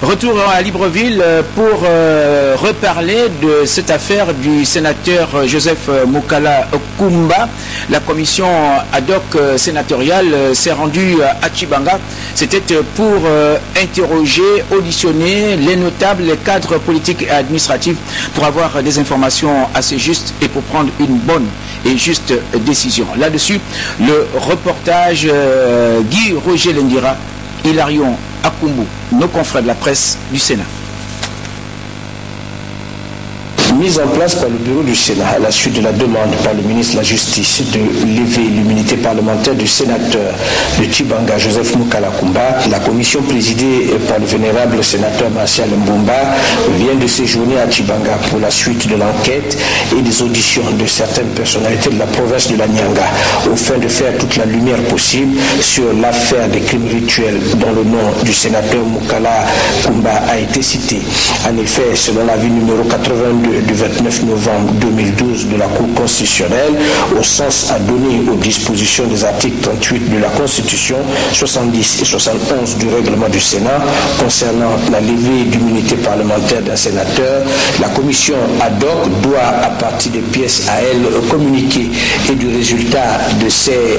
Retour à Libreville pour reparler de cette affaire du sénateur Joseph Mukala Kumba. La commission ad hoc sénatoriale s'est rendue à Tshibanga. C'était pour interroger, auditionner les notables, les cadres politiques et administratifs pour avoir des informations assez justes et pour prendre une bonne et juste décision. Là-dessus, le reportage Guy Roger Lendira, Hilarion Akumbu, nos confrères de la presse du Sénat. Mise en place par le bureau du Sénat à la suite de la demande par le ministre de la Justice de lever l'immunité parlementaire du sénateur de Tshibanga, Joseph Mukala Kumba, la commission présidée par le vénérable sénateur Martial Mbumba vient de séjourner à Tshibanga pour la suite de l'enquête et des auditions de certaines personnalités de la province de la Nyanga, au fin de faire toute la lumière possible sur l'affaire des crimes rituels dont le nom du sénateur Mukala Kumba a été cité. En effet, selon l'avis numéro 82 du 29 novembre 2012 de la Cour constitutionnelle, au sens à donner aux dispositions des articles 38 de la Constitution, 70 et 71 du règlement du Sénat concernant la levée d'immunité parlementaire d'un sénateur, la commission ad hoc doit, à partir des pièces à elle communiquées et du résultat de ses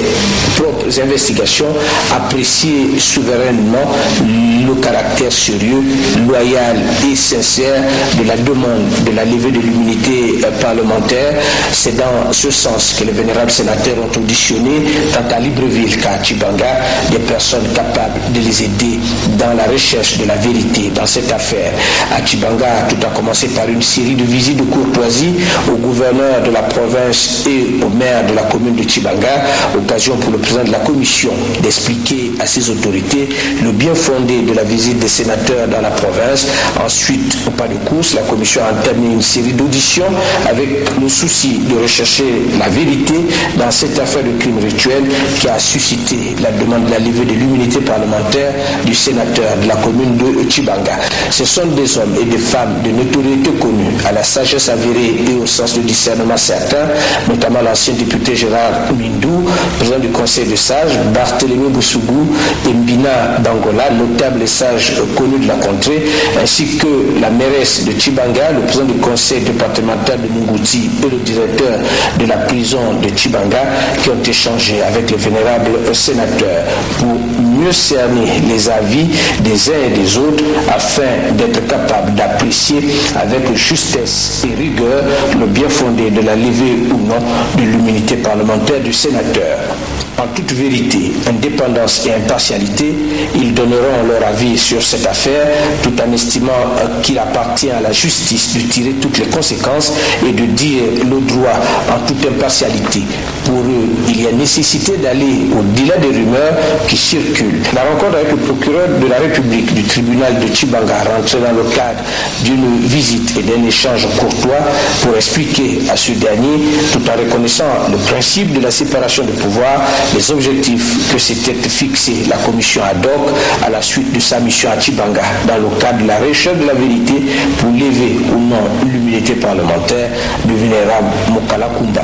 propres investigations, apprécier souverainement le caractère sérieux, loyal et sincère de la demande de la levée de l'immunité parlementaire. C'est dans ce sens que les vénérables sénateurs ont auditionné, tant à Libreville qu'à Tshibanga, des personnes capables de les aider dans la recherche de la vérité dans cette affaire. À Tshibanga, tout a commencé par une série de visites de courtoisie au gouverneur de la province et au maire de la commune de Tshibanga, occasion pour le président de la commission d'expliquer à ses autorités le bien fondé de la visite des sénateurs dans la province. Ensuite, au pas de course, la commission a entamé une série d'auditions avec le souci de rechercher la vérité dans cette affaire de crime rituel qui a suscité la demande de la levée de l'immunité parlementaire du sénateur de la commune de Tshibanga. Ce sont des hommes et des femmes de notoriété connue, à la sagesse avérée et au sens de discernement certain, notamment l'ancien député Gérard Mindou, président du conseil de sages, Barthélémy Boussougou et Mbina Bangola, notable et sage connu de la contrée, ainsi que la mairesse de Tshibanga, le président du conseil départemental de Mungouti et le directeur de la prison de Tshibanga, qui ont échangé avec les vénérables sénateurs pour mieux cerner les avis des uns et des autres afin d'être capable d'apprécier avec justesse et rigueur le bien fondé de la levée ou non de l'immunité parlementaire du sénateur. En toute vérité, indépendance et impartialité, ils donneront leur avis sur cette affaire tout en estimant qu'il appartient à la justice de tirer toutes les conséquences et de dire le droit en toute impartialité. Pour eux, il y a nécessité d'aller au-delà des rumeurs qui circulent. La rencontre avec le procureur de la République du tribunal de Tshibanga rentrée dans le cadre d'une visite et d'un échange courtois pour expliquer à ce dernier, tout en reconnaissant le principe de la séparation de pouvoir, les objectifs que s'était fixé la commission ad hoc à la suite de sa mission à Tshibanga dans le cadre de la recherche de la vérité pour lever ou non l'immunité parlementaire du vénérable Mukala Kumba.